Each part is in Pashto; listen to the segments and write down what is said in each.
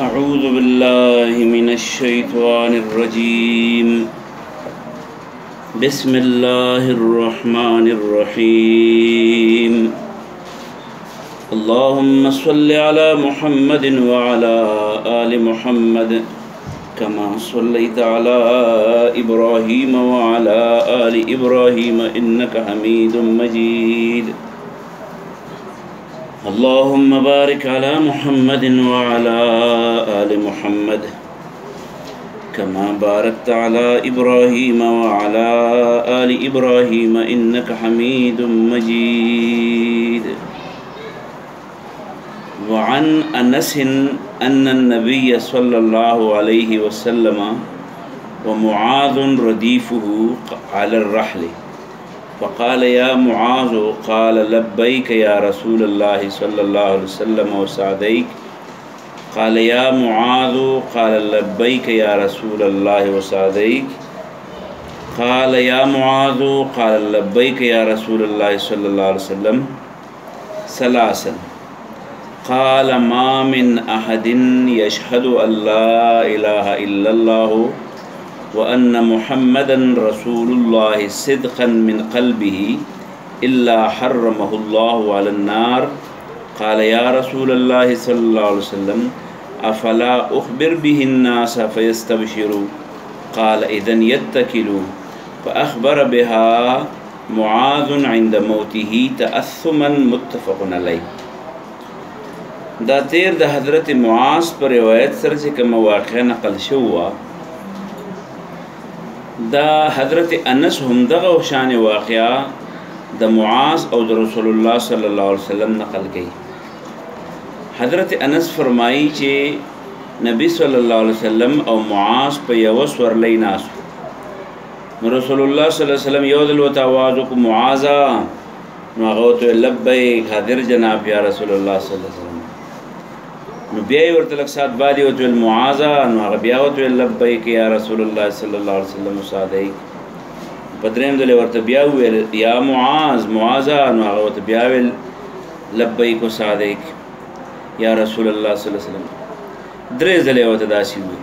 أعوذ بالله من الشيطان الرجيم بسم الله الرحمن الرحيم اللهم صل على محمد وعلى آل محمد كما صليت على إبراهيم وعلى آل إبراهيم إنك حميد مجيد اللهم بارك على محمد وعلى آل محمد كما باركت على إبراهيم وعلى آل إبراهيم إنك حميد مجيد وعن أنس أن النبي صلى الله عليه وسلم ومعاذ رديفه على الرحل فقال يا معاذ قال لبيك يا رسول الله صلى الله عليه وسلم وسعديك قال يا معاذ قال لبيك يا رسول الله وسعديك قال يا معاذ قال لبيك يا رسول الله صلى الله عليه وسلم ثلاثا قال ما من أحد يشهد أن لا إله إلا الله وأن محمدا رسول الله صدقا من قلبه إلا حرمه الله على النار قال يا رسول الله صلى الله عليه وسلم أفلا أخبر به الناس فيستبشروا قال إذن يتكلوا فأخبر بها معاذ عند موته تأثما متفق عليه دا تیر د حضرت معاذ پر روایت سره چې کوم واقعه نقل شوه دا حضرت انس هم دغه شان واقعا د معاذ او د رسول الله صلی الله علیه وسلم نقل کړي حضرت انس فرمایي چې نبی صلی الله علیه وسلم او معاذ په یو سورلۍ ناس رسول الله صلی الله علیه وسلم یو دل وت आवाज کو معاذ نو هغه ته لبیک حاضر جناب یا رسول الله صلی الله علیه وسلم نو بیا ورته لک سات بعد یو تل معاذ نو هغه بیا ورته لبیک یا رسول الله صلی الله علیه وسلم صادق پدریم دل ورته بیا ویل یا معاذ معاذ نو هغه ورته بیا ویل لبیک صادق یا رسول الله صلی الله علیه وسلم درې ځله ورته داسي وی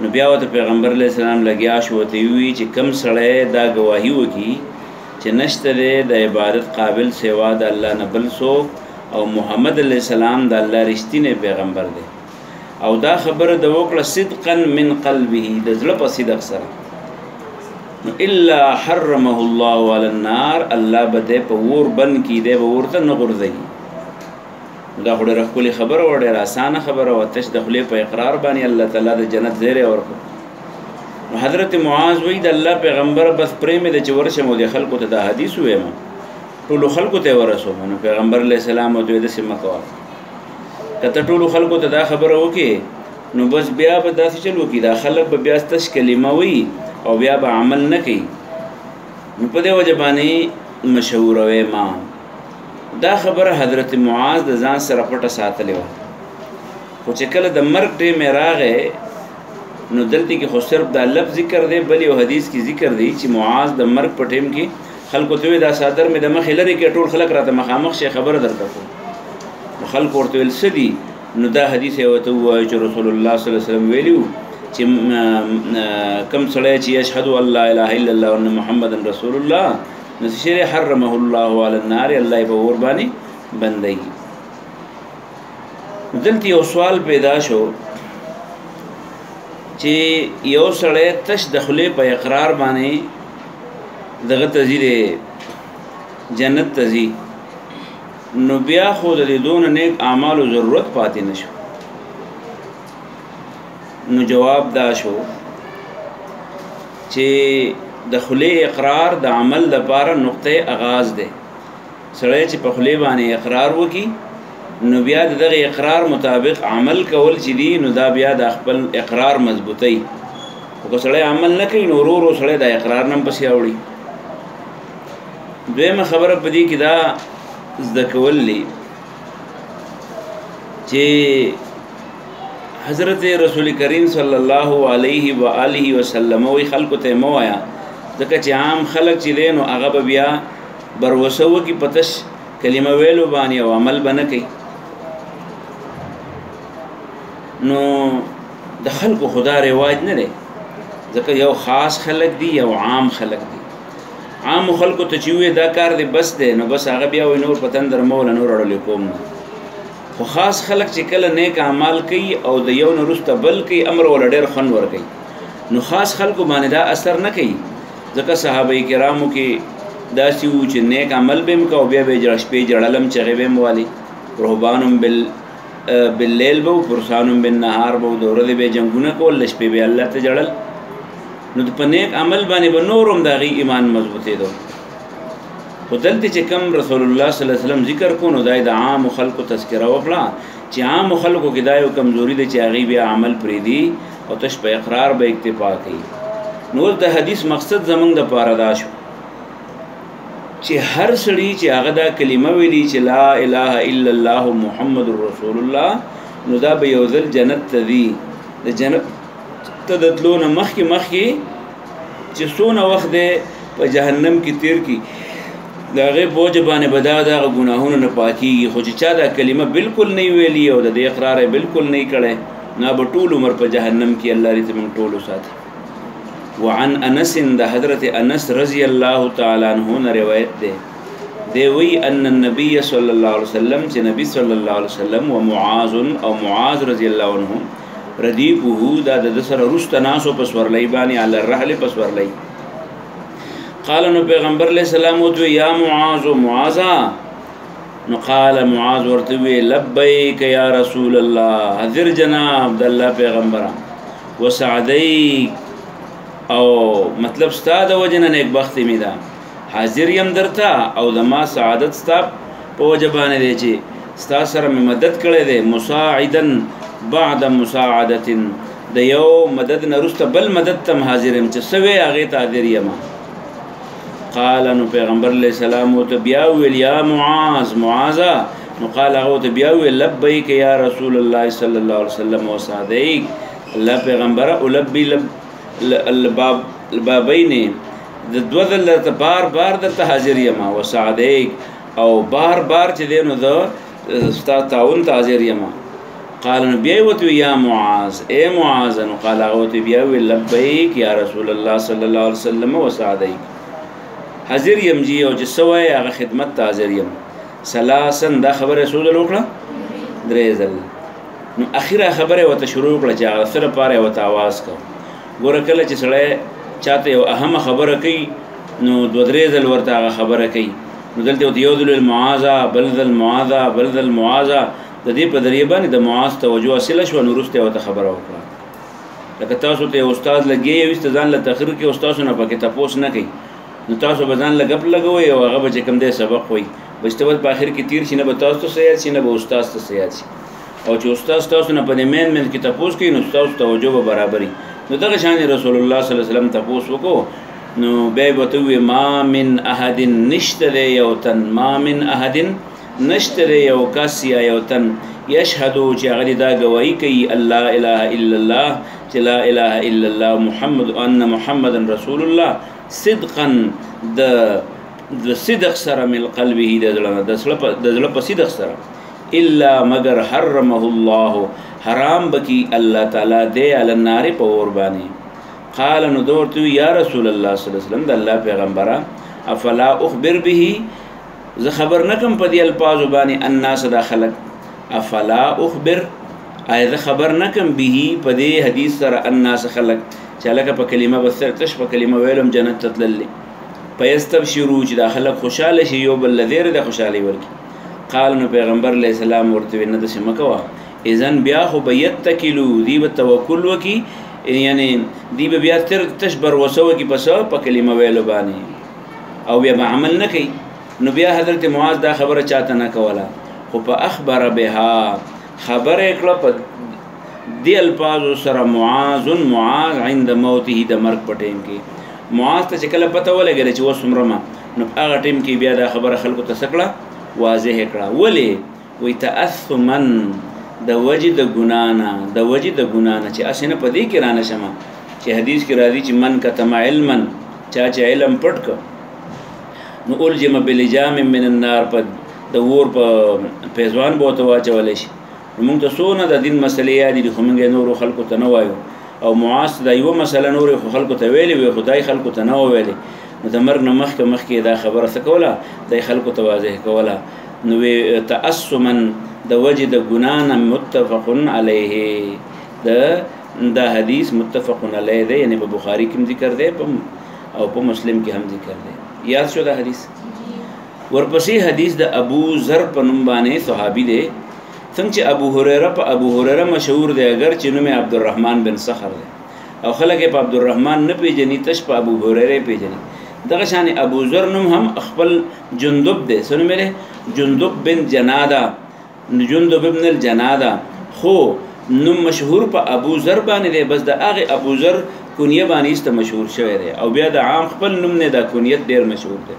نو بیا ورته پیغمبر علیه السلام لګیا شو ته وی چې کم سړی دا گواهی وکي چې نشته د عبادت قابل سوا د الله نه بل څوک او محمد علیہ السلام د الله رښتینی پیغمبر دی او دا خبره د وکړه صدقا من قلبه د زړه په صدق سره الا حرمه الله على النار الله بده په ور بن کی دی به ورته نه غورځي دا خو ډېره ښکلې خبره وه ډېره اسانه خبره وه تش د خولې په اقرار باندې الله تعالی د جنت زیری ورکړو نو حضرت معاذ وایي د الله پیغمبر بس پرې مې د چې ورشم او د خلکو ته دا حدیث ووایم ټولو خلکو ته ورسوم نو پیغمبر علیه السلام ورته ویل داسې مه کوه که ته ټولو خلکو ته دا خبره وکړې نو بس بیا به داسې چل وکړي دا خلک به بیا تش کلمه وایي او بیا به عمل نه کوي نو په دې وجه باندې مشهوروي ما دا خبره حضرت معاذ د ځان سره پټه ساتلې وه خو چې کله د مرګ ټیم یې راغی نو دلته کې خو صرف دا لفظ ذکر دی بل یو حدیث کې ذکر دی چې معاذ د مرګ په ټیم کې خلکو ته دا صادر مې د مخې لري کې ټول خلک راته مخامخ شي خبره درته کوم نو خلکو ورته ویل څه دي نو دا حدیث یې ورته ووایي چې رسول الله صلی الله علیه وسلم ویلي چې کم سړی چې یشهد ان لا اله الا الله وان محمد رسول الله نو شر حرمه الله على النار الله یې په اور باندې بندوي دلته یو سوال پیدا شو چې یو سړی تش د خولې په اقرار باندې دغه تزیره جنت تزي نو بیا خو د دون نیک اعمالو ضرورت پاتې نشو نو جواب دا شو چې د خولې اقرار د عمل لپاره نقطه آغاز ده سړی چې په خولې باندې اقرار وکي نو بیا دغه اقرار مطابق عمل کول چې دی نو دا بیا د خپل اقرار مضبوطی او که سړی عمل نه کوي نو ورو سړی د اقرار نم پسې اوړي دویمه خبره په دې کې دا زده کول دي چې حضرت رسول کریم صلی الله علیه و آله وسلم وی خلکو ته مو آیا ځکه چې عام خلک چې دي نو هغه بیا بروسه وکي پتش کلمه ویلو باندې او عمل بنه کوي نو د خلکو خدا رواج نه دی ځکه یو خاص خلک دي یو عام خلک دي عام خلکو ته چې وې دا کار دی بس دی نو بس هغه بیا وایي نور په تندر مول نور اړولی کوم نه خو خاص خلک چې کله نیک اعمال کوي او د یو نه وروسته بل کوي امر وله ډېر خوند ورکوي نو خاص خلکو باندې دا اثر نه کوي ځکه صحابه کرامو کې داسې وو چې نیک عمل به هم کوه بیا به یې شپې جړلم چغې به هم والي رهبانم باللیل به و فرسانم بالنهار به و د ورځې به یې جنګونه کول د شپې به یې الله ته جړل نو په نیک عمل باندې به نور هم د هغې ایمان مضبوطېدو خو دلته چې کوم رسول الله صلی الله علیه وسلم ذکر کو نو دا یې د عامو خلکو تذکره وکړه چې عامو خلکو کې دا یو کمزوري دی چې هغې بیا عمل پرېږدي او تش په اقرار به اکتفا کوي نو د حدیث مقصد زمونږ دپاره دا شو چې هر سړي چې هغه دا کلمه ویلي چې لا اله الا الله محمد رسول الله نو دا به یو ځل جنت ته ځي د جنت ته د تلو نه مخکې چې څونه وخت دی په جهنم کې تیر کړي د هغې بوج باندې به دغه ګناهونو نه پاکېږي خو چې چا دا کلمه بالکل نه ویلي او د دې اقرار یې بالکل نه کړی نو به ټول عمر په جهنم کې الله دې موږ ټولو ساتي وعن انس د حضرت انس رضی الله تعالی عنہ نه روایت ده دی وی ان النبي صلی الله علیه وسلم چې نبی صلی الله علیه وسلم و معاذ او معاذ رضی الله عنه ردیفه دا د سره رست ناسو پس ورلی باندې علی الرحل پس ورلی قال نو پیغمبر علیہ السلام وتو یا معاذ معاذا نو قال معاذ ورته وی لبیک یا رسول الله حضر جناب د الله پیغمبر وسعدیک او مطلب ستا د وجنه نیک بخت می ده حاضر یم درته او د ما سعادت ستا په وجه باندې دی چې ستا سره مې مدد کړی دی مساعدا بعد مساعدت د یو مدد نه وروسته بل مدد ته حاضر یم چې څه وی هغې ته حاضر یم قال نو پیغمبر علیه السلام ورته بیا وویل یا معاذ معاذه نو قال هغه ورته بیا وویل لبیک یا رسول الله صلی الله علیه وسلم وسعدیک الله پیغمبره البی البابین د دوه ځله ته بار درته حاضر یم وسعدیک او بار چې دی نو د ستا تعاون ته حاضر یم قال نو بیا ورته یا معاذ ای معاذ نو قال هغه ورته بیا وویل لبیک یا رسول الله صلی الله علیه وسلم وسعدیک حاضر یم جی او چې څه وایې هغه خدمت ته حاضر یم ثلاثا دا خبره څو ځله وکړه 3 ځله نو اخره خبره ورته شروع کړه چې هغه څه لپاره یې ورته آواز کو ګوره کله چې سړی چاته یو اهمه خبره کوي نو 2-3 ځل ورته هغه خبره کوي نو دلته ورته یو ځل المعاذه بل ځل معاذه بل ځل معاذه د دې په ذریعه باندې د معاذ توجه حاصله شوه نو وروسته یې ورته خبره وکړه لکه تاسو ته یو استاد لګي یو ایسته ځان له تقریر کې استاد نه پکې تپوس نه کوي نو تاسو به ځان له ګپ لګوئ او هغه به چې کوم دی سبق وایي بچته په آخر کې تیر شي نه به تاسو ته څه یاد شي نه به استاد ته څه یاد شي او چې استاد تاسو نه په دې مین کې تپوس کوي نو ستاسو توجه به برابري نو دغه شان رسول الله صلی الله علیه وسلم تپوس وکړو نو بیا به ورته ووایي ما من احد نشته دی یو تن ما من احد نشته دی یو کس یا یو تن یشهدو چې هغه دا ګواهي کوي الله اله الا الله چې لا اله الا الله محمد ان محمد رسول الله صدقا د صدق سره من قلبه د زړه په صدق سره الا مگر حرمه الله حرام بکی الله تعالی دی علی النار په اور باندې قال نو دورته یا رسول الله صلی الله علیه وسلم د الله پیغمبره افلا اخبر به زه خبر نکم په دې الفاظ باندې الناس دا خلق افلا اخبر آیا زه خبر نکم به په دې حدیث سره الناس خلق چې لکه په کلمه بسر تش په کلمه ویلم جنت ته تللی فیستبشروا چې دا خلق خوشاله شي یو بل لذیر د خوشحالي ورکي قال نو پیغمبر علیه السلام ورته نه داسې مه کوه اذن بیا خو به یتکلو دی به توکل وکي یعنی دی به بیا تش بروسه وکي په کلمه ویلو باندې او بیا به عمل نه کوي نو بیا حضرت معاذ دا خبره چاته نه کوله خو په اخبر بها خبره کړه په دی الفاظ سره معاذ عند موته د مرګ په ټیم کې معاذ ته چې کله پته ولګېده چې اوس مرمه نو په هغه ټیم کې بیا دا خبره خلکو ته څه کړه واضح کړه ولې وایي تأثما د وجې د ګناه نه چې هسې نه په دې کې رانه شمه چې حدیث کې راځي چې من کتم علما چا چې علم پټ کړ نو الجم بلجام من النار په د اور په پیزوان به ورته واچولی شي موږ ته څونه د دین مسلې یادې دي خو موږ یې نورو خلکو ته نه وایو او معاص دا یوه مسله نورې خو خلکو ته ویلې وي خدای خلکو ته نه ویلې نو د مرګ نه مخکې دا خبره څه کوله دی خلکو ته واضح کوله نو تعصما د وجې د ګناه نه متفق علیه دا حدیث متفق علیه دی یعنی په بخاري کې هم ذکر دی او په مسلم کې هم ذکر دی یاد شو دا حدیث ورپسې حدیث د ابو ذر په نوم باندې صحابي دی څنګه چې ابو هريره مشهور دی اگر چې نوم عبدالرحمن بن صخر دی او خلک په عبدالرحمن نه پیژني تش په ابو هريره پیژني دغه شان ابو ذر نوم هم خپل جندب دی سنو مله جندب بن جناده جندب ابن الجناده خو نوم مشهور په ابو ذر باندې دی بس د هغه ابو ذر کونیه باندې است مشهور شوی دی او بیا د عام خپل نوم نه دا کونیت ډیر مشهور دی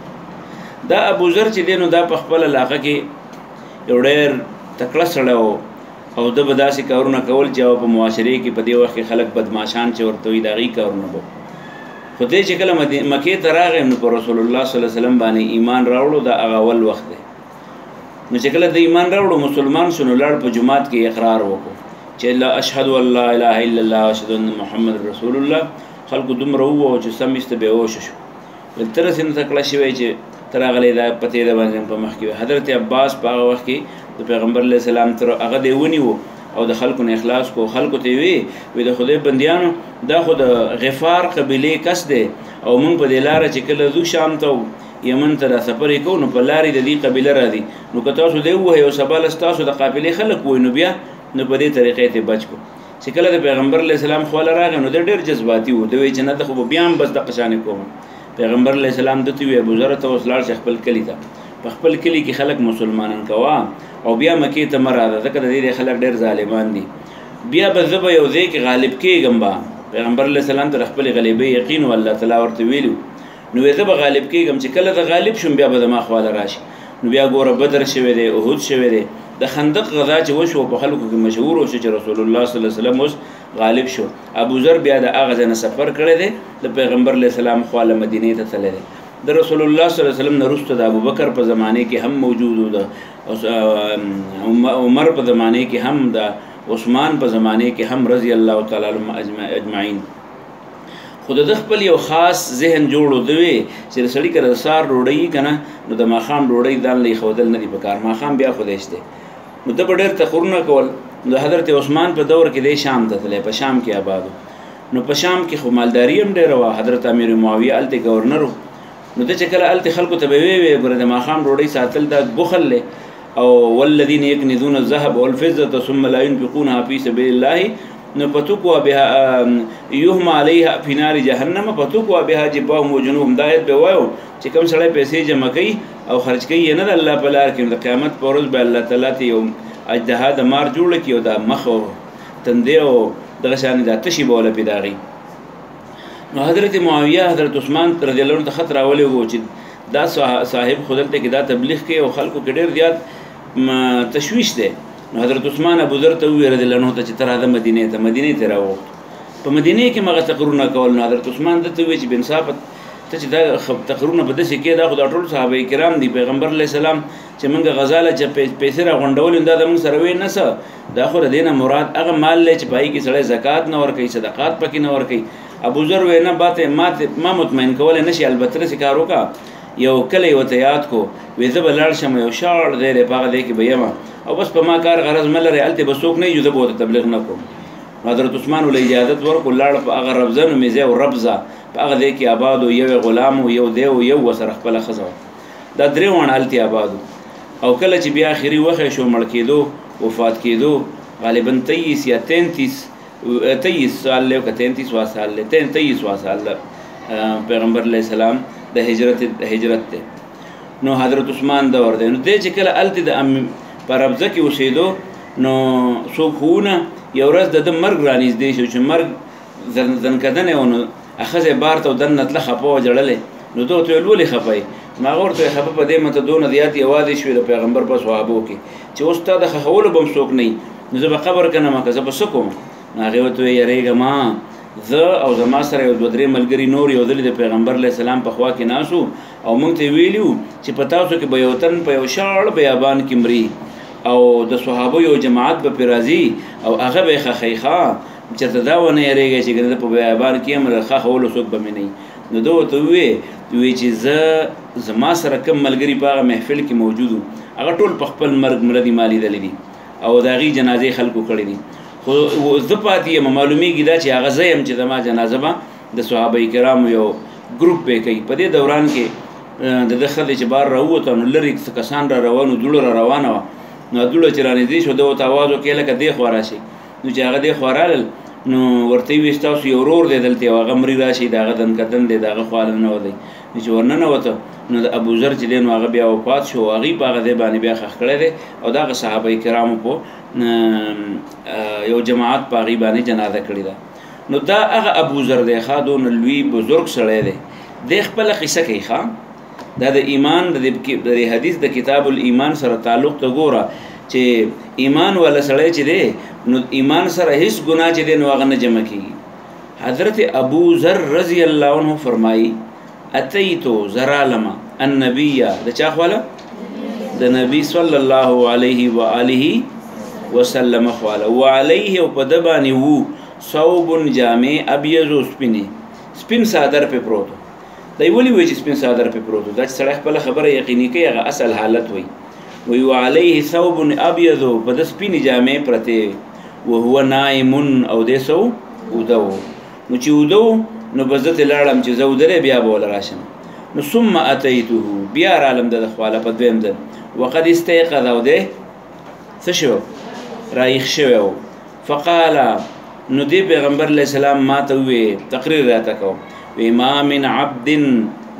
دا ابو ذر چې دی نو دا په خپل علاقه کې یو ډیر تکړه سړی و او د به داسې کارونه کول چې په معاشرې کې په دې وخت کې خلک بدماشان چې ورته وي د هغې کارونه به خو دی چې کله مکې ته راغی نو په رسول الله صلی الله علیه وسلم باندې ایمان راوړو دا هغه اول وخت دی نو چې کله د ایمان راوړو مسلمان شو نو لاړ په جومات کې اقرار وکړو چې لا اشهد ان لا اله الا الله واشهد ان محمد رسول الله خلکو دومره ووایه چې سم ایسته بېهوشه شو تر هسې نه تکړه شوی چې تر هغلی دا پتې د باندې په مخ کې حضرت عباس په هغه وخت کې د پیغمبر علیه السلام تر هغه دی ونیو او د خلکو نه اخلاص کو خلکو ته وی د خدای بندیانو دا خو د غفار قبیلې کس دی او موږ په دې لاره چې کله ځو شام ته یمن ته را سفرې کوو نو په لارې د دې قبیله راځي نو که تاسو دی ووایئ او سبا له ستاسو د قافلې خلک ووایي نو بیا نو په دې طریقې ته بچ کو چې کله د پیغمبر علیه السلام خواله راغی نو د ډېر جذباتي و د وایي چې نه ته خو به بیا هم بس دغه شانې کوم پیغمبر علیه السلام دته وی ابوذر ته اوس لاړ چې خپل کلي ته په خپل کلي کې خلک مسلمانان کوه او بیا مکې ته مه راځه ځکه د دې خلک ډېر ظالمان دي بیا به زه به یو ځای کې غالب کېږم به پیغمبر علیه السلام ته د خپلې غلیبۍ یقین و الله تعالی ورته ویلي نو زه به غالب کېږم چې کله زه غالب شم بیا به زما خواله راشي نو بیا ګوره بدر شوی دی احد شوی دی د خندق غزا چې وشو په خلکو کې مشهور وشو چې رسول الله صلی الله علیه وسلم اوس غالب شو ابوذر بیا د هغه ځای نه سفر کړی دی د پیغمبر علیه السلام خواله مدینې ته تللی دی د رسول الله صلی الله علیه وسلم نه وروسته د ابوبکر په زمانې کې هم موجود و د عمر په زمانې کې هم د عثمان په زمانې کې هم رضی الله تعالی عنهم اجمعین خو د خپل یو خاص ذهن جوړو دوی چې د سړي که د سهار ډوډۍ که نه نو د ماښام ډوډۍ ځان له ایښودل نه دي په کار ماښام بیا خو دی شته نو ده به ډېر تقررونه کول د حضرت عثمان په دور کې دی شام ته تللی په شام کې آباد نو په شام کې خو مالداري هم ډېره وه حضرت امیر معاویه هلته ګورنر و نو ده چې کله هلته خلکو ته به ویې ګوره د ماښام ډوډۍ ساتل دا بخل دی او والذین یکنزون الذهب والفضة ثم لا ينفقونها فی سبیل الله نو فتقوا بها یهما علیها فی نار جهنم فتقوا بها جباههم وجنوبهم دا آیت به وایو چې کوم سړی پیسې جمع کوي او خرج کوي یې نه د الله په لار کې د قیامت په ورځ به الله تعالی ته یو اجدها د مار جوړه کړي او دا مخ او تندې او دغه شانې دا تشي به وله پې د هغې نو حضرت معاویه حضرت عثمان رضی الله عنه ته خط راولی و چې دا صاحب خو دلته کې دا تبلیغ کوي او خلکو کې ډېر زیات تشویش دی نو حضرت عثمان ابوذر ته وویل رضی الله عنه ته چې ته راځه مدینې ته راوغوښت په مدینې کې مغه تقررونه کول نو حضرت عثمان دته وویل چې بانصافه ته چې دا تقررونه به داسې کېږي دا خو دا ټول صحابه کرام دي پیغمبر علیه السلام چې موږ غزاله چې پیسې راغونډولې دا د موږ سره وی نه څه دا خو د دې نه مراد هغه مال دی چې په هغې کې سړی زکات نه ورکوي صدقات پکې نه ورکوي ابوذر وی نه ما مطمئن کولی نه شي البته داسې کار وکړه یو کلی ورته یاد کو وی زه به لاړ شم یو شاړ ځای دی په هغه ځای کې به یم او بس په ما کار غرض مه لرئ هلته به څوک نه وي زه به ورته تبلیغ نه کوم حضرت عثمان له اجازت ورکړو لاړ په هغه ربضه نومې ځای و ربضه په هغه ځای کې آباد و یو غلام و یو دی و یو ورسره خپله ښځه وه دا درې واړه هلته آباد او کله چې بیا آخري وخت شو مړ کېدو وفات کېدو غالبا 23 یا 23 سال له 33 سال له 23 سال پیغمبر علیه السلام د هجرت ته نو حضرت عثمان دور دی نو دی چې کله هلته د په ربضه کې اوسېدو نو څوک ښوونه یو ورځ د ده مرګ رانږدې شو چې مرګ زنکدنې و نو ښځې بار ته دننه تله خفه وه ژړلې نو ده ورته ویل ولې خفه یې نو هغه ورته خفه په دې مته دونه زیات یوازې شوې د پیغمبر په صحابو کې چې اوس تا د خښولو به هم څوک نه وي نو زه به قبر که نه مکه زه به څه کوم نو هغې ورته ویې یارېږه ما زه او زما سره یو دوه درې ملګري نور یو ځلې د پیغمبر علیه السلام په خوا کې ناست او موږ ته یې ویلي وو چې په تاسو کې به یو تن په یو شاړ بیابان کې مري او د صحابه یو جماعت به پرې راځي او هغه به خخیخه چېرته دا ونه یېرېږي چې ګنې په بیابان کې یم خښولو څوک به مې نه وي نو ده ورته ووی چې زما سره کوم ملګري په هغه محفل کې موجود وو هغه ټول په خپل مرګ مړه دي ما لیدلی دي او د هغې جنازې خلکو کړې دي خو زه پاتې یم معلومیږي دا چې هغه زه یم چې زما جنازه به د صحابه کرامو یو ګروپ به کوي په دې دوران کې د ده ښځې چې بار راووته نو لرې کسان را روان وو دوړه را روانه وه نو دوړه چې رانږدې شو ده ورته اواز وکړې لکه دې خوا راشئ نو چې هغه دې خوا رالل نو ورته یې ویل ستاسو یو ورور دی دلته یو هغه مري راشي د هغه دنکدن دی د هغه خوا ننوتی نو چې ورننوته نو د ابوذر چې دی نو هغه بیا وفات شو هغې په هغه ځای باندې بیا ښخ کړی دی او د هغه صحابه کرامو په یو جماعت په هغې باندې جنازه کړې ده نو دا هغه ابوذر دی ښه دونه لوی بزرګ سړی دی دی خپله قصه کوي ښه دا د ایمان د حدیث د کتاب الایمان سره تعلق ته ګوره چې ایمان والا سړی چې دی نو ایمان سره هیڅ ګناه چې دی نو هغه نه جمع کېږي حضرت ابو ذر رضی الله عنه فرمایي اتیتو زرالمه النبی د چا خواله د نبی صلی الله علیه و آله وسلم خواله وعلیه او په ده باندې وو ثوب جامع ابیض سپین صادر پې پروت دی ولې وایي چې سپین صادر پې پروت دا چې سړی خپله خبره یقیني کوي هغه اصل حالت وایي وی وعلیه ثوب ابیض په ده سپینې جامې پرتې وهو نائم او دی سو اوده و نو چې اوده و نو بس ده ته لاړم چې زه ودرې بیا به وله راشم نو ثم اتیته بیا رالم د ده خواله په دویم ځل وقد استیقظ او دی څه شو رایښ شوی و فقال نو دی پیغمبر علیه السلام ما ته ووی تقریر راته کو وی ما من عبد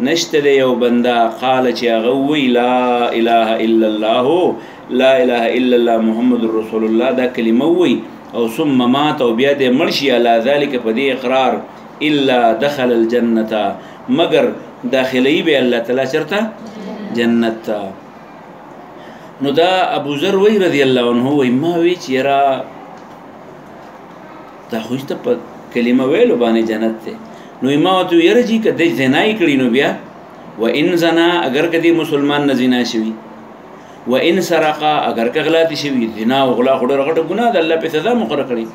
نشته دی یو بنده قال چې هغه ووی لا اله الا الله لا اله الا الله محمد رسول الله دا کلمه ووی او ثم مات او بیا دی مړ شي علی ذلک په دې اقرار الا دخل الجنه مگر داخلي به الله تعالی چرته جنت ته نو دا ابو ذر وی رضی الله عنه وی ما وی چې را دا خو ته په کلمه ویلو باندې جنت ته نو ما ورته یاره جي که دی زنا یې کړي نو بیا و ان زنا اگر که دی مسلمان نه زنا شوي و ان سرقه اگر که غلا شوي زنا او غلا خو ډېره غټه ګناه ده الله پې سزا مقرره کړي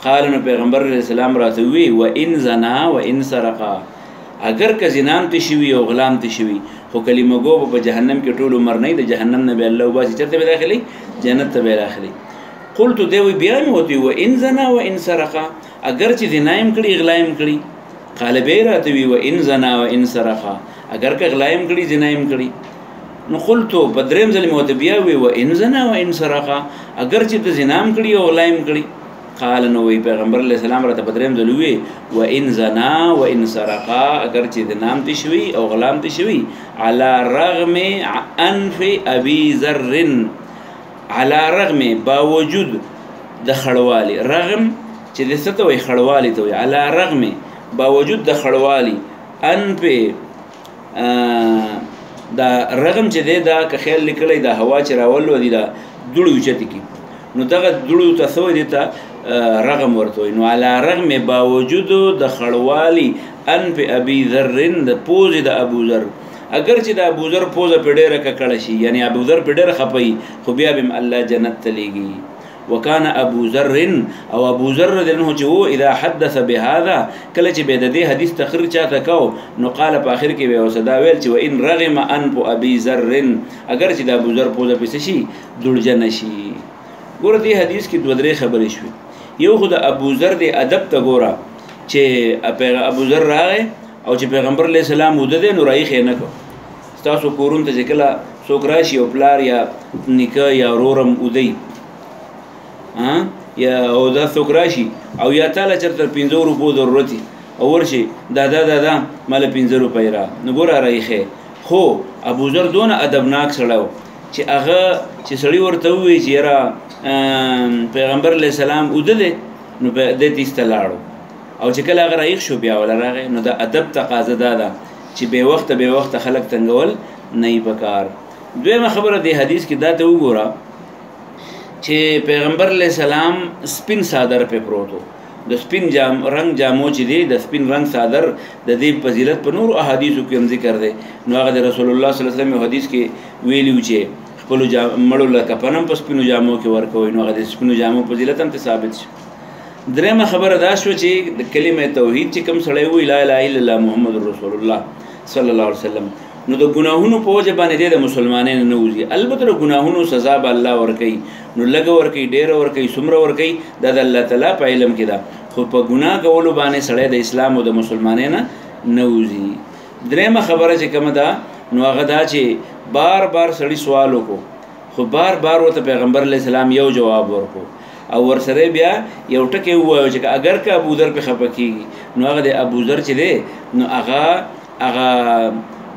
قال نو پیغمبر علیه السلام راته ووی و ان زنا و ان سرقه اگر که زنا هم ته شوي او غلا هم ته شوي خو کلمه ګو به په جهنم کې ټول عمر نه وي د جهنم نه به الله وباسي چېرته به داخلي جنت ته به داخلي قلت دی وی بیا مې ورته و ان زنا و ان سرقه اگر چې زنا یې هم کړي غلا یې هم کړي قال بیا راته وی و ان زنا و ان سرقه اگر که غلا یې هم کړي زنا یې هم کړي نو قلتو په درېیم ځل مې ورته بیا وی و ان زنا و ان سرقه اگر چې د زنا هم کړي او غلا یې هم کړي قال نو وی پیغمبر علیه السلام راته په درېیم ځل وی و ان زنا و ان سرقه اگر چې زنا هم دي شوي او غلا هم دي شوي على رغم انف ابي ذر على رغم باوجود د خړوالي رغم چې د څه ته وایي خړوالي ته وایي على رغم باوجود د خړوالي انف دا رغم چې دی دا که خیال لیکلی دا هوا چې راولو دي دا دوړې اوچتې کي نو دغه دوړو ته څه وایي دې ته رغم ورته وایي نو على رغم باوجود د خړوالي انف ابي ذر د پوزې د ابو ذر اگر چې د ابو ذر پوزه په ډېره ککړه شي یعنی ابو ذر په ډېره خفه خو بیا به الله جنت ته لیږي وکانه ابو ذر او ابو ذر رضی الله عنه چې و اذا حدث بهذا کله چې به د دې حدیث تقریر چاته کو نو قال په اخر کې به وسدا ویل چې و ان رغم انف ابي ذر اگر چې د ابو ذر پوزه پسې شي دړجن شي ګوره دې حدیث کې دوه درې خبرې شوې یو خو د ابو ذر د ادب ته ګوره چې ابو ذر راغی او چې پیغمبر علیه السلام وده دی نو رایښې نه کړ ستاسو کورونو ته چې کله څوک راشي او پلار یا نیکه یا ورورم ودی یا او دا څوک راشي او یا تاله چېرته 15 روپو ضرورت او ورشي دادا ماله 15 روپۍ را نو ګوره رایښې خو ابو ذر دونه ادبناک سړی و چې هغه چې سړي ورته ووایي چې یاره پیغمبر علیه السلام وده دی نو دې ته ایسته لاړو او چې کله هغه رایښ شو بیا وله راغی نو د ادب تقاضه دا ده چې بې وخته خلک تنګول نه یې پکار دویمه خبره د حدیث کې دا ته وګوره چې پیغمبر علیه السلام سپین صادر پې پروت و د سپین رنگ جامو چې دی د سپین رنگ صادر د دې فضیلت په نورو احادیثو کې هم ذکر دی نو هغه د رسول الله صلی الله علیه وسلم حدیث کې ویلیو چې خپلو مړو له کفن هم په سپینو جامو کې ورکوئ نو هغه د سپینو جامو فضیلت هم ته ثابت شي. درېیمه خبره دا شوه چې د کلمه توحید چې کوم سړی وایي لا اله الا الله محمد رسول الله صلی الله علیه وسلم نو د ګناهونو په وجه باندې د مسلمانانو نه وځي. البته د ګناهونو سزا به الله ورکوي نو لږ ورکوي ډېره ورکوي څومره ورکوي دا د الله تعالی په علم کې ده خو په ګناه کولو باندې سړی د اسلام او د مسلمانانو نه وځي. درېیمه خبره چې کومه ده نو هغه دا چې بار بار سړی سوال وکړو خو بار بار ورته پیغمبر علیه السلام یو جواب ورکړو او ورسره بیا یو ټکی ووایو چې اگر که ابوذر پې خفه کېږي نو هغه د ابوذر چې دی نو هغه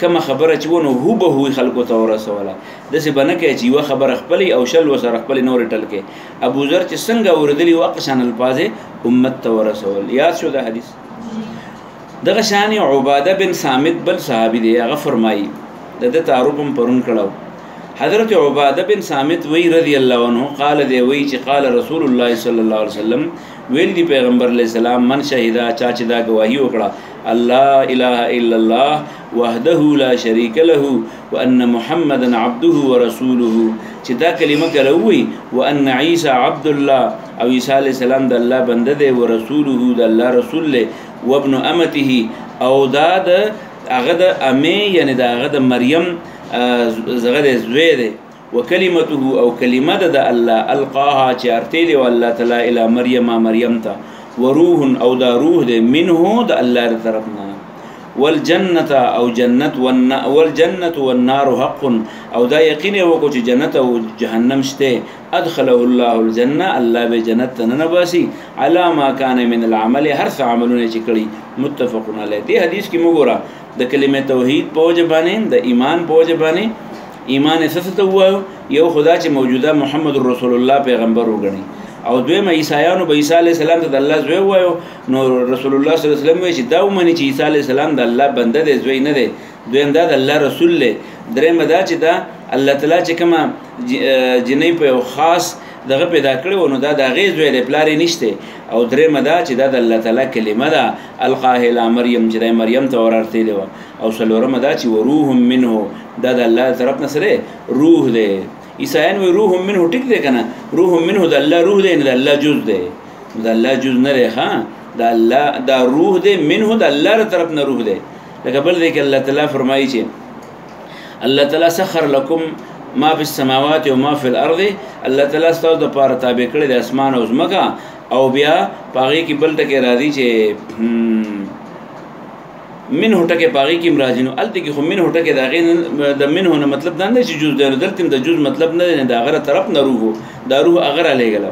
کومه خبره چې و نو هوبهو خلکو ته ورسوله. داسې به نه کوي چې یوه خبره خپلې او شل ورسره خپلې نورې ټل کړي. ابوذر چې څنګه اورېدلي وو هغه شان الفاظ امت ته ورسول. یاد شو دا حدیث. دغه شان عباده بن صامت بل صحابي دی هغه فرمایي د ده تعارف هم پرون کړو. حضرت عباده بن صامت وی رضی الله عنه قال دی وی چې قال رسول الله صلی الله علیه وسلم ویل دی پیغمبر علیہ السلام من شهدا چا چې دا گواهی وکړه الله اله الا الله وحده لا شریک له وان محمدا عبده ورسوله چې دا کلمه کله وی وان عیسی عبد الله او عیسی علیہ السلام د الله بنده دی ورسوله د الله رسول له وابن امته او دا د هغه د امې یعنی د هغه د مریم زغه د زوی دی وکلمته او کلمه د الله القاها چې ارتلی او الله تعالی الی مریم ته وروح او دا روح دی منه د الله طرفنا والجنه او جنت والجنه والنار حق او دا یقین وکړو چې جنت او جهنم شته ادخله الله الجنه الله به جنت نه نباسي علی ما کان من العمل هر څه عملونه چې کړي متفقون علیه. دې حدیث کې موږ د کلمه توحید په وجه باندې د ایمان په وجه باندې ایمان اساس ته وایو یو خدا چې موجوده محمد رسول الله پیغمبر وګڼي او دویم عیسایانو به عیسی علیه السلام ته د الله زوی وایو نو رسول الله صلی الله علیه وسلم وایي چې دا ومني چې عیسی علیه السلام د الله بنده دی زوی نه دی. دویم دا د الله رسول دی. درېیم دا چې دا الله تعالی چې کومه جنۍ په یو خاص دغه پیدا کړی نو دا د هغې زوی دی پلار یې نشته. او درېیمه دا چې دا د الله تعالی کلمه ده القاه الی مریم چې دی مریم ته ورارتلی وه. او څلورمه دا چې وروح منه دا د الله طرف نه سره روح دی. عیسایان وی روح منه ټیک دی که نه روح منه د الله روح دی نه د الله جز دی د الله جز نه دی ښه د الله دا روح دی منه د الله له طرف نه روح دی. لکه بل دی کې الله تعالی فرمایي چې الله تعالی سخر لکم ما فی السماوات و ما فی الارض الله تعالی ستاسو دپاره تابع کړی د اسمان او ځمکه. او بیا په هغې کې بل ټکی راځي چې منه ټکی په هغې کې هم راځي نو هلته کې خو منه ټکی د هغې د منه نه مطلب دا نه چې جز دی نو دلته هم د جز مطلب نه دی د هغه طرف نه روح دا روح هغه رالیږلی.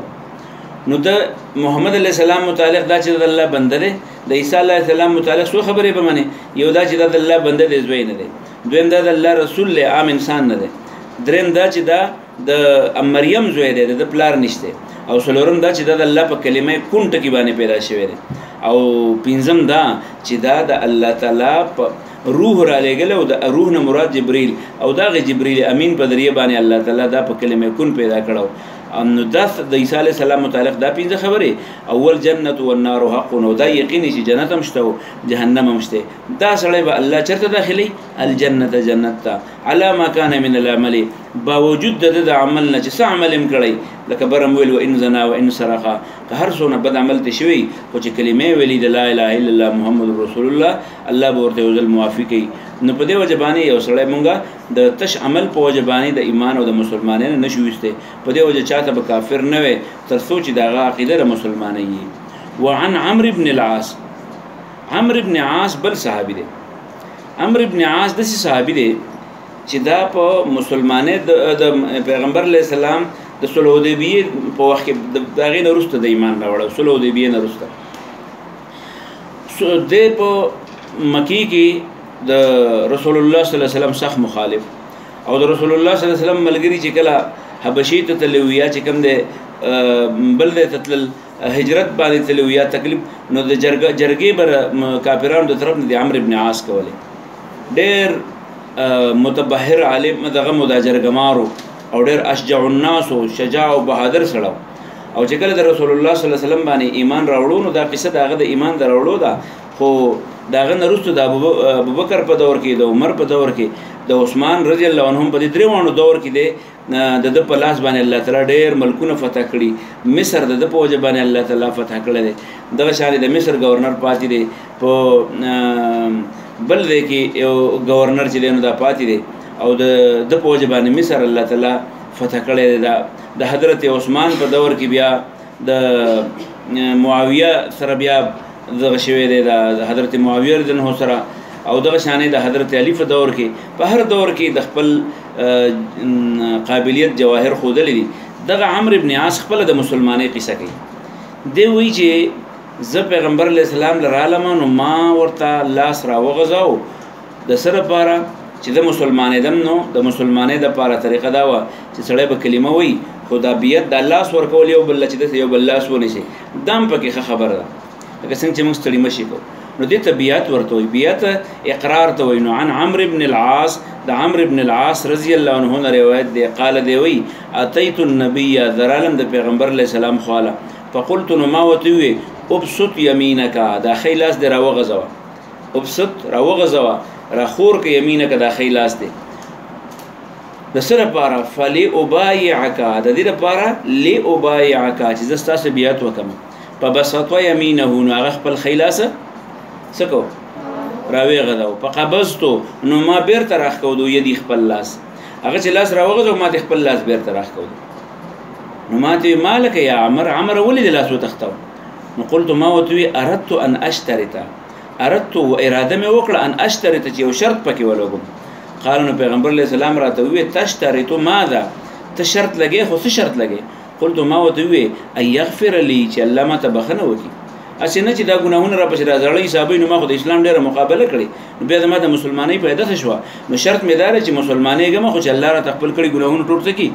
نو د محمد علیه السلام متعلق دا چې د الله بنده دی د عیسی علیه السلام متعلق څو خبرې به منې یو دا چې دا د الله بنده دی زوی نه دی. دویم دا د الله رسول دی عام انسان نه دی. درېیم دا چې دا د مریم زوی دی د پلار نشته. او څلورم دا چې دا د الله په کلمه کون ټکي باندې پیدا شوی دی. او پنځم دا چې دا د الله تعالی په روح را لېږلی او د روح نه مراد جبریل او دا غ جبریل امین په ذریعه باندې الله تعالی دا په کلمه کون پیدا کړو. نو دا د عیسی علیه السلام متعلق دا پنځه خبرې اول جنت والنار حق نو دا یقیني چې جنت هم شته او جهنم هم شته. دا سړی به الله چېرته داخلي الجنت جنت ته علی ما کان من العمل باوجود د عمل نه چې څه عمل هم کړی لکه برم ویل و ان زنا و ان سرقه که هر څونه بد عمل ته شوي خو چې کلمې ویلي د لا اله الا الله محمد رسول الله الله به ورته یو ځل معافي کوي. نو په دې وجه باندې یو سړی مونږه د تش عمل په وجه باندې د ایمان او د مسلمانانو نه شو ویستی. په دې وجه چاته به کافر نه وي تر څو چې د هغه عقیده د مسلمانۍ وي. وعن عمرو بن العاص عمرو بن عاص بل صحابي دی. عمرو بن عاص داسې صحابي دی چې دا په مسلمانۍ د پیغمبر علیه السلام د صلح حدیبیې په وخت کې د هغې نه وروسته د ایمان راوړی صلح حدیبیې نه وروسته دی په مکې کې د رسول الله صلی الله علیه وسلم سخت مخالف او د رسول الله صلی الله علیه وسلم ملګري چې کله حبشي ته تللی وي یا چې کوم دی بل دی ته تلل هجرت باندې تللی وي یا تکلیف نو د جرګې به کافرانو د طرف نه د عمرو بن عاص کولې. ډېر متبحر عالم دغه مو دا جرګمارو او ډېر اشجع الناس او شجاع او بهادر سړی او چې کله د رسول الله صلی الله علیه وسلم باندې ایمان راوړو نو دا قصه د هغه د ایمان د راوړو ده. خو د هغه نه وروسته د ابوبکر په دور کې، د عمر په دور کې، د عثمان رضی الله عنهم په دې درېواړو دور کې د ده په لاس باندې الله تعالی ډېر ملکونه فتح کړي. مصر د ده په وجه باندې الله تعالی فتح کړی دی. دغه شان د مصر گورنر پاتې دی، په بل دی کې یو گورنر چې دی نو دا پاتې دی او د ده په وجه باندې مصر الله تعالی فتح کړی دی. د حضرت عثمان په دور کې بیا د معاویه سره بیا دغه شوی دی، د حضرت معاویه رضی الله عنه سره، او دغه شانې د حضرت علی په دور کې، په هر دور کې د خپل قابلیت جواهر ښودلی دي. دغه عمرو بن عاص خپله د مسلمانۍ قصه کوي. دی وایي چې زه پیغمبر علیه السلام له رالمه نو ما ورته لاس راوغځاو د څه لپاره چې د مسلمانېدم. نو د مسلمانۍ دپاره طریقه دا وه چې سړی به کلمه وایي، خو دا بیت د لاس ورکول یو بل چې داسې یو بل لاس ونیسي، دا هم پکې ښه خبره ده. لکه څنګه چې موږ ستړي مشي کوو نو دې ته بیعت ورته وایي، بیعت اقرار ته وایي. نو عن عمرو بن العاص، د عمرو بن العاص رضی الله عنه نه روایت دی، قال دی وایي اتیت النبی، درالم د پیغمبر علیه السلام خواله، فقلت نو ما ورته وویې ابسط یمینک، دا ښی لاس دې راوغځوه، ابسط راوغځوه، راخور که یمینک دا ښی لاس دی. د څه لپاره؟ فلأبایعک، د دې لپاره لأبایعک چې زه ستاسو بیعت وکړم. فبسط یمینه، نو هغه خپل ښی لاسه څه کو راویغځاو. فقبضتو، نو ما بیرته راښکودو یدي خپل لاس، هغه چې لاس راوغځاو ما ته خپل لاس بیرته راښکودو. نو ما ته ما لکه یا عمر، عمر ولې د لاس وتښتاو؟ نو قلت ما ورته وویې اردت ان اشترط، اردت و اراده مې وکړه ان اشترط چې یو شرط پکې ولګم. قال نو پیغمبر علیه السلام راته وویې تشترط ماذا، ته شرط لګې، خو څه شرط لګې؟ قلت ما ورته وویې ان یغفر لي، چې الله ماته بخښنه وکړي. هسې نه چې دا ګناهونه راپسې راځړی حسابوي، نو ما خو د اسلام ډېره مقابله کړې، نو بیا زما د مسلمانۍ پیدا څه شوه؟ نو شرط مې دا دی چې مسلمانېږم، خو چې الله راته خپل کړي ګناهونه ټول څه کړي؟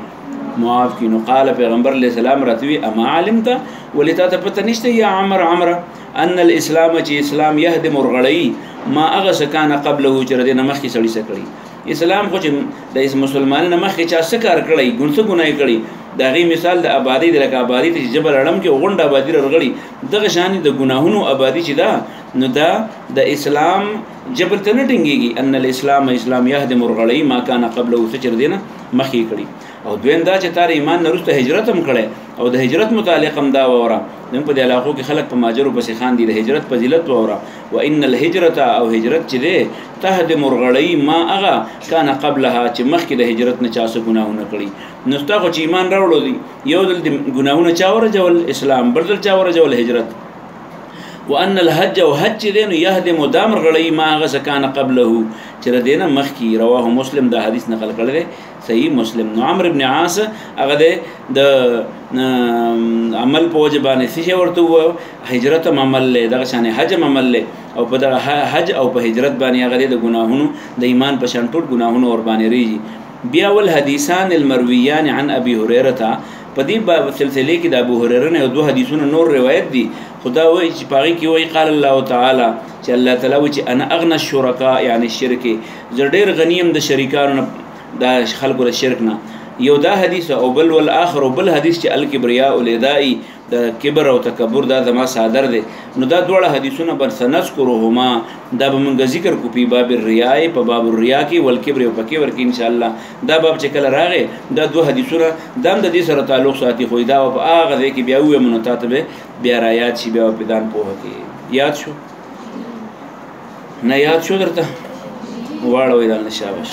معاف کړي. نو قال پیغمبر علیه السلام راته وویې اما علمت، ولې تا ته پته نشته یا عمره ان الاسلام، چې اسلام یهدم ورغړوي ما هغه څه کانه قبله، چې د دې نه مخکې سړي څه کړي. اسلام خو چې د مسلمانۍ نه مخکې چا څه کار کړی، څه ګناه کړي، د هغې مثال د آبادۍ دی. لکه آبادۍ ته چې جبل اړم کې غونډه آبادي رغړي، دغه شانې د ګناهونو آبادي چې ده نو دا د اسلام جبل ته نه ټینګېږي. ان الاسلام، اسلام یهدم ورغړوي ما کانه قبله، څه چې د دې نه مخکې کړي. او دویم دا چې تا د ایمان نه وروسته هجرت هم کړی، او د هجرت متعلق هم دا واوره. زموږ په دې علاقو کې خلک په مهاجرو پسې خاندي، د هجرت فضیلت واوره. وان الهجرت، او هجرت چې دی تهدم ورغړوي ما هغه کانه قبلها، چې مخکې د هجرت نه چا څه ګناهونه کړي. نو ستا خو چې ایمان راوړو دی، یو ځل د ګناهونه چا ورجول اسلام، بل ځل چا ورجول هجرت. وان الحج، او حج چې دی نو یهدم دا مرغړوي ما هغه څه کانه قبله، چې د دې نه مخکې. رواه مسلم، دا حدیث نقل کړی دی صحیح مسلم. نو عمرو بن عاص هغه د عمل په وجه باندې څه شی ورته ووایو؟ هجرت هم عمل دی، دغه شانې حج هم عمل دی، او په دغه حج او په هجرت باندې هغه د ګناهونو د ایمان په شان ټول ګناهونه ورباندې ریږي. بیا والحدیثان المرویان عن ابي هريره، په دې سلسله کې د ابو هريره نه دوه حدیثونه نور روایت دي. خدا وایي چې په هغې کې وایي قال الله تعالی، چې الله تعالی وایي چې انا اغنى الشرکاء، یعنی شرک، زه ډېر غني یم د شریکانو نه، د خلکو د شرک نه. یو دا حدیث، او بل والآخر، او بل حدیث چې الکبریاء الادائی، د کبر او تکبر دا زما صادر دی. نو دا دواړه حدیثونه بل سنذکرهما، دا به موږ ذکر کو په باب الریا، په باب الریا کې والکبر او په کبر کې ان شاء الله. دا باب چې کله راغی دا دوه حدیثونه دا هم د دې سره تعلق ساتي، خو دا په هغه ځای کې بیا وویل نو تاته به بیا را یاد شي، بیا په دان پوهه کې یاد شو نه یاد شو درته واړوي دا نشابش.